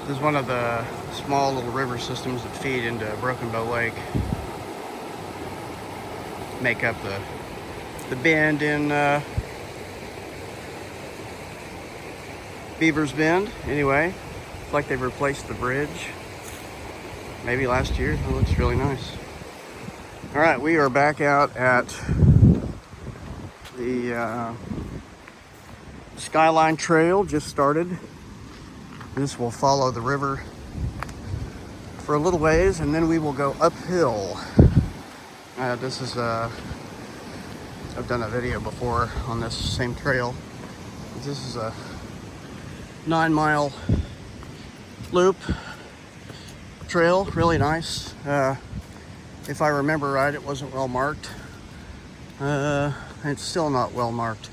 This is one of the small little river systems that feed into Broken Bow Lake. Make up the bend in Beaver's Bend. Anyway, it's like they've replaced the bridge. Maybe last year. It looks really nice. All right, we are back out at the Skyline Trail. Just started. This will follow the river for a little ways, and then we will go uphill. This is I've done a video before on this same trail. This is a 9-mile loop trail, really nice. If I remember right, it wasn't well marked. It's still not well marked.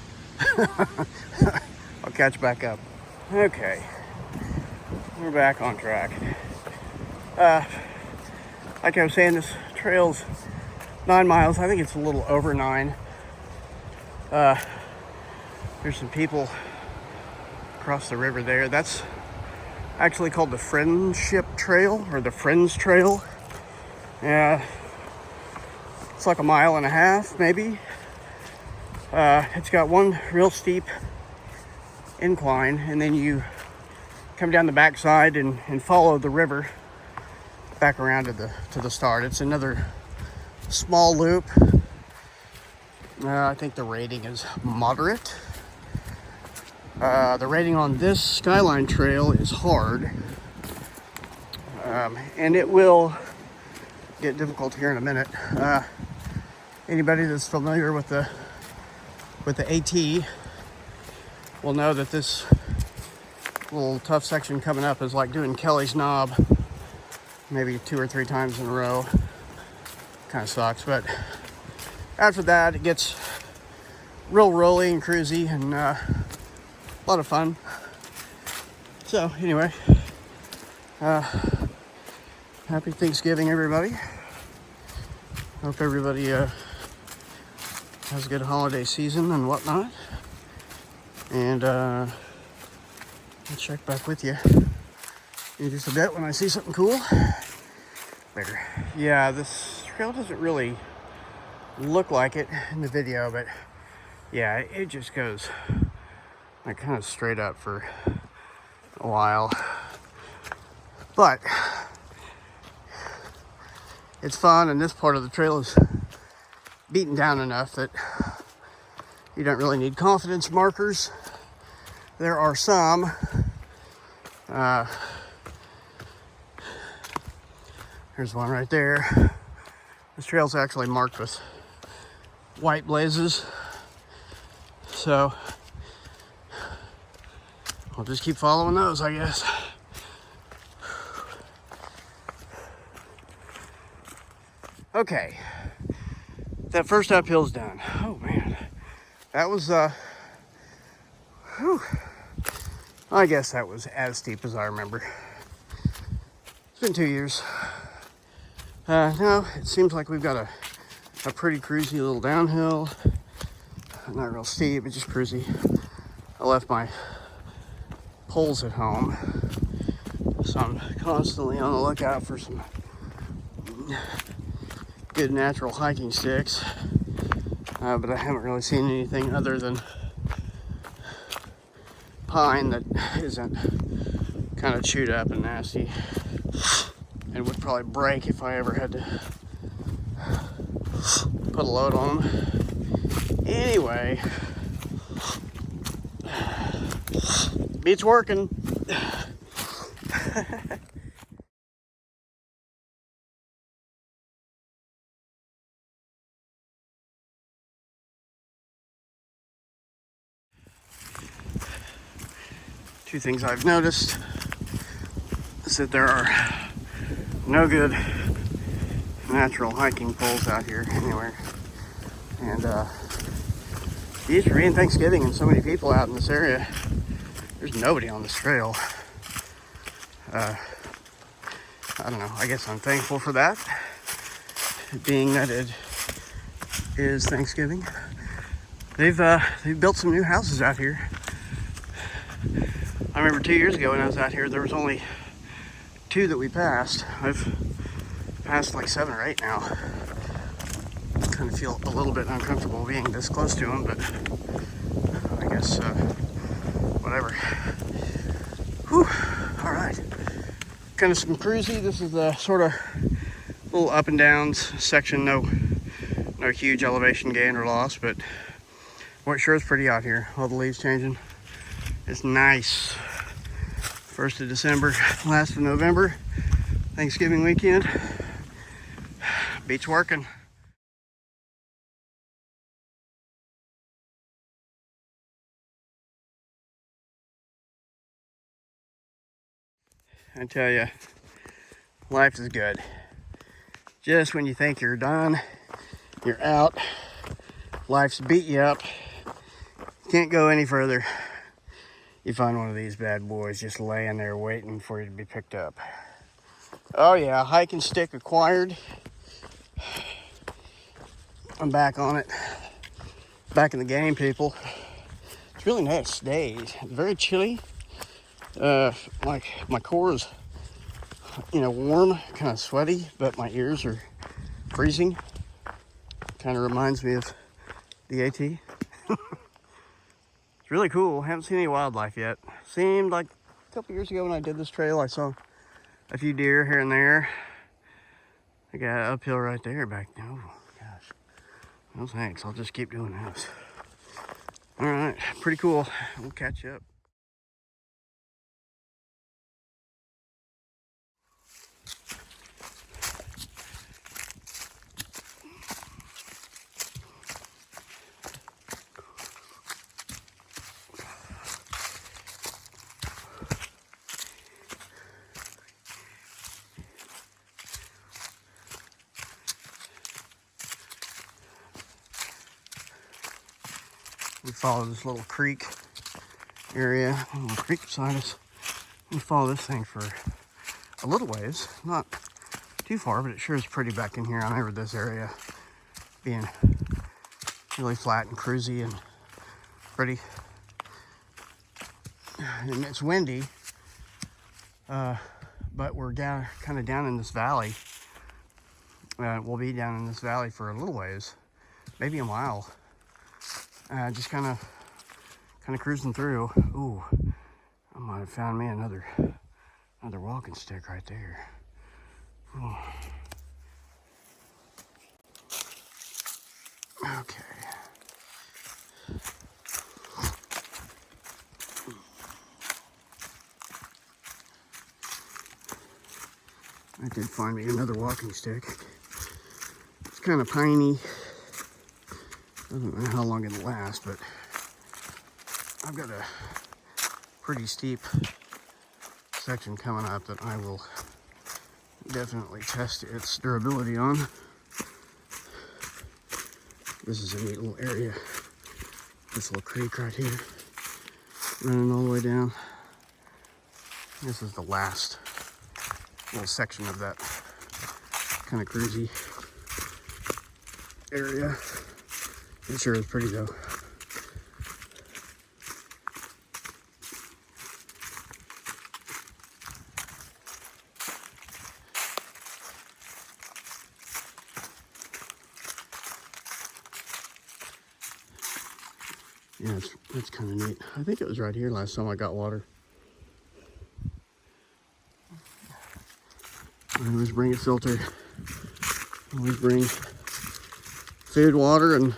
I'll catch back up. Okay, we're back on track. Like I was saying, this trail's 9 miles. I think it's a little over 9. There's some people across the river there. That's actually called the Friendship Trail, or the Friends Trail. Yeah, it's like 1.5 miles, maybe. It's got one real steep incline, and then you come down the backside and follow the river back around to the start. It's another small loop. I think the rating is moderate. The rating on this Skyline Trail is hard, and it will get difficult here in a minute. Anybody that's familiar with the AT will know that this little tough section coming up is like doing Kelly's Knob maybe 2 or 3 times in a row. Kind of sucks, but after that it gets real rolly and cruisy and a lot of fun. So anyway, happy Thanksgiving, everybody. Hope everybody has a good holiday season and whatnot. And I'll check back with you in just a bit when I see something cool. Later. Yeah, this trail doesn't really look like it in the video, but yeah, it just goes like kind of straight up for a while. But it's fun, and this part of the trail is beaten down enough that you don't really need confidence markers. There are some. There's one right there. This trail's actually marked with white blazes. So I'll just keep following those, I guess. Okay, that first uphill's done. Oh man, that was whew. I guess that was as steep as I remember. It's been 2 years. No, it seems like we've got a pretty cruisy little downhill. Not real steep, but just cruisy. I left my poles at home, so I'm constantly on the lookout for some good natural hiking sticks. But I haven't really seen anything other than pine that isn't kind of chewed up and nasty, and would probably break if I ever had to put a load on them. Anyway, beats working. Two things I've noticed is that there are no good natural hiking poles out here anywhere. And these being Thanksgiving and so many people out in this area, there's nobody on this trail. I don't know, I guess I'm thankful for that, being that it is Thanksgiving. They've built some new houses out here. I remember 2 years ago when I was out here, there was only 2 that we passed. I've passed like 7 or 8 now. Kind of feel a little bit uncomfortable being this close to them, but I guess whatever. Whew. All right. Kind of some cruisy. This is the sort of little up and downs section. No huge elevation gain or loss, but boy, it sure is pretty out here. All the leaves changing. It's nice. 1st of December, last of November, Thanksgiving weekend. Beach working. I tell you, life is good. Just when you think you're done, you're out. Life's beat you up. Can't go any further. You find one of these bad boys just laying there waiting for you to be picked up. Oh yeah, hiking stick acquired. I'm back on it. Back in the game, people. It's really nice day. It's very chilly. Like my core is, warm, kind of sweaty, but my ears are freezing. Kind of reminds me of the AT. It's really cool. Haven't seen any wildlife yet. Seemed like a couple years ago when I did this trail, I saw a few deer here and there. I got uphill right there back there. Oh gosh. No thanks. I'll just keep doing this. All right, pretty cool. We'll catch you up. We follow this little creek area, a little creek beside us. We follow this thing for a little ways, not too far, but it sure is pretty back in here. I remember this area being really flat and cruisy and pretty. And it's windy, but we're kind of down in this valley. We'll be down in this valley for a little ways, maybe a mile. Just kind of cruising through. Ooh, I might have found me another walking stick right there. Ooh. Okay. I did find me another walking stick. It's kind of piney. I don't know how long it'll last, but I've got a pretty steep section coming up that I will definitely test its durability on. This is a neat little area. This little creek right here, running all the way down. This is the last little section of that kind of cruisy area. It sure is pretty though. Yeah, it's kind of neat. I think it was right here last time I got water. I always bring a filter. Always bring food, water, and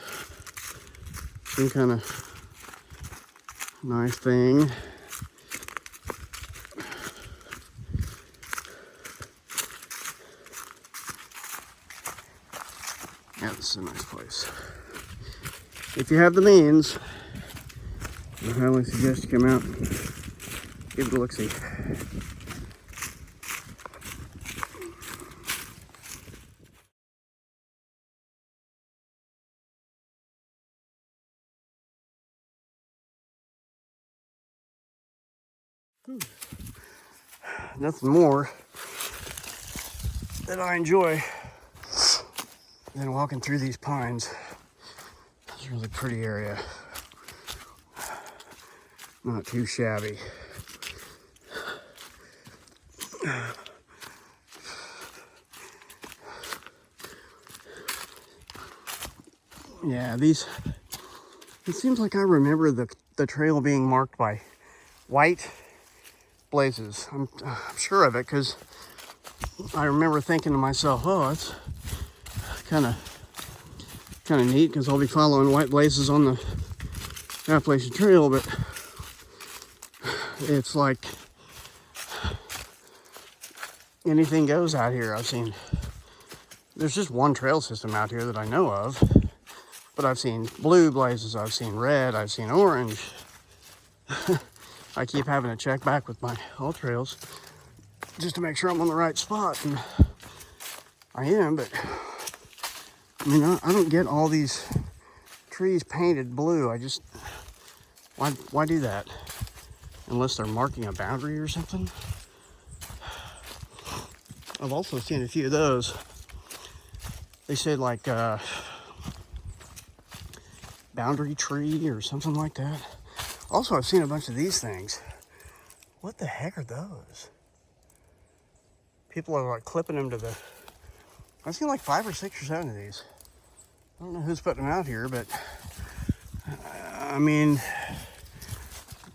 some kind of nice thing. Yeah, this is a nice place. If you have the means, I highly suggest you come out and give it a look-see. Nothing more that I enjoy than walking through these pines. It's a really pretty area. Not too shabby. Yeah, these, it seems like I remember the trail being marked by white blazes. I'm sure of it because I remember thinking to myself, oh, that's kind of neat because I'll be following white blazes on the Appalachian Trail, but it's like anything goes out here. I've seen, there's just one trail system out here that I know of, but I've seen blue blazes, I've seen red, I've seen orange. I keep having to check back with my all trails just to make sure I'm on the right spot, and I am, but I mean, I don't get all these trees painted blue. I just, why do that? Unless they're marking a boundary or something. I've also seen a few of those. They said like boundary tree or something like that. Also, I've seen a bunch of these things. What the heck are those? People are like clipping them to the, I've seen like 5 or 6 or 7 of these. I don't know who's putting them out here, but I mean,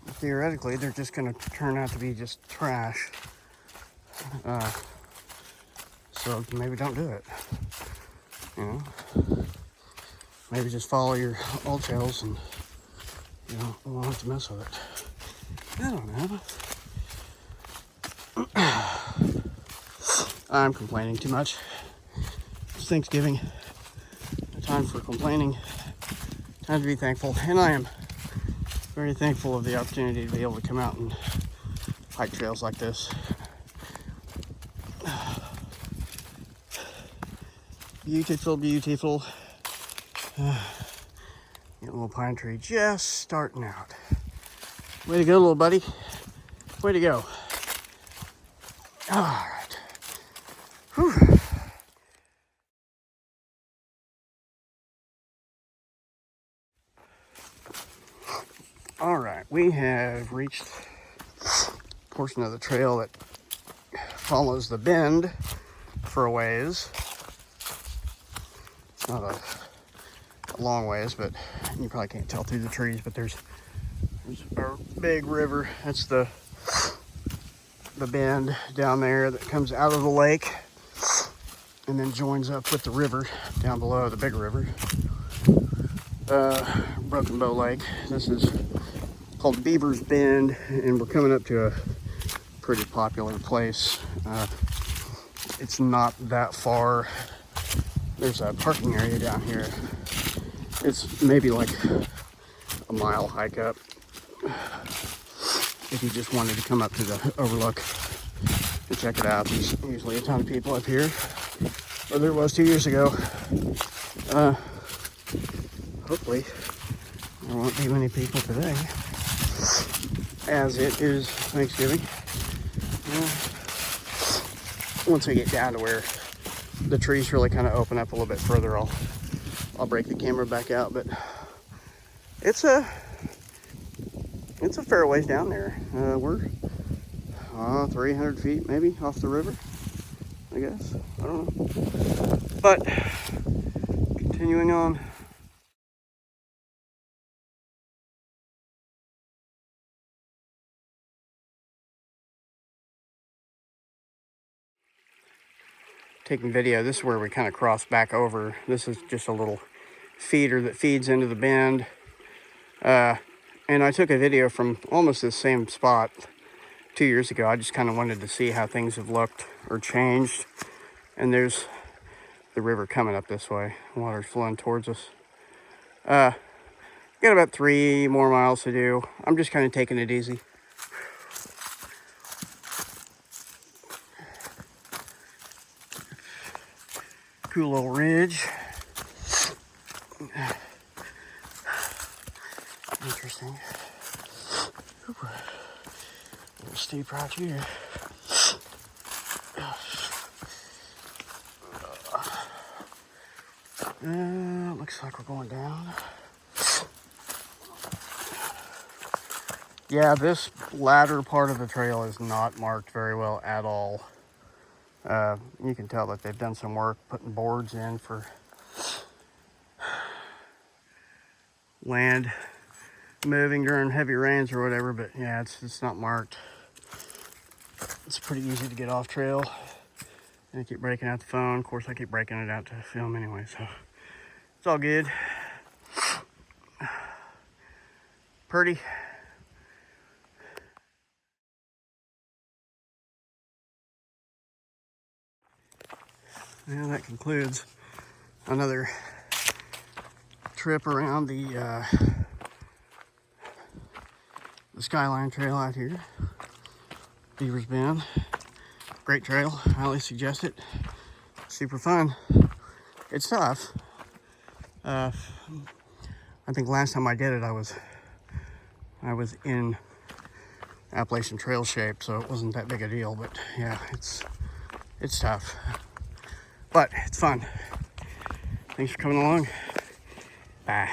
theoretically, they're just going to turn out to be just trash. So maybe don't do it. You know, maybe just follow your old trails and you know, we won't have to mess with it. I don't know. I'm complaining too much. It's Thanksgiving. Time for complaining. Time to be thankful. And I am very thankful of the opportunity to be able to come out and hike trails like this. Beautiful, beautiful. Your little pine tree just starting out. Way to go, little buddy. Way to go. All right. Whew. All right, we have reached a portion of the trail that follows the bend for a ways. It's not a long ways, but you probably can't tell through the trees, but there's a big river. That's the bend down there that comes out of the lake and then joins up with the river down below, the big river. Broken Bow Lake. This is called Beaver's Bend, and we're coming up to a pretty popular place. It's not that far. There's a parking area down here. It's maybe like a mile hike up if you just wanted to come up to the overlook and check it out. There's usually a ton of people up here, or there was 2 years ago. Hopefully there won't be many people today, as it is Thanksgiving. Once we get down to where the trees really kind of open up a little bit further, I'll break the camera back out, but it's a fair ways down there. We're 300 feet maybe off the river, I guess. I don't know. But continuing on. Taking video, this is where we kind of cross back over. This is just a little feeder that feeds into the bend. And I took a video from almost the same spot 2 years ago. I just kind of wanted to see how things have looked or changed. And there's the river coming up this way. Water's flowing towards us. Got about 3 more miles to do. I'm just kind of taking it easy. Cool little ridge. Interesting. Ooh, a little steep right here. Looks like we're going down. Yeah, this latter part of the trail is not marked very well at all. You can tell that they've done some work putting boards in for land moving during heavy rains or whatever, but yeah, it's not marked. It's pretty easy to get off trail. And I keep breaking out the phone. Of course, I keep breaking it out to film anyway, so it's all good. Pretty. And that concludes another trip around the Skyline trail out here. Beaver's Bend. Great trail. Highly suggest it. Super fun. It's tough. I think last time I did it, I was in Appalachian Trail shape, so it wasn't that big a deal. But yeah, it's tough, but it's fun. Thanks for coming along. Bye.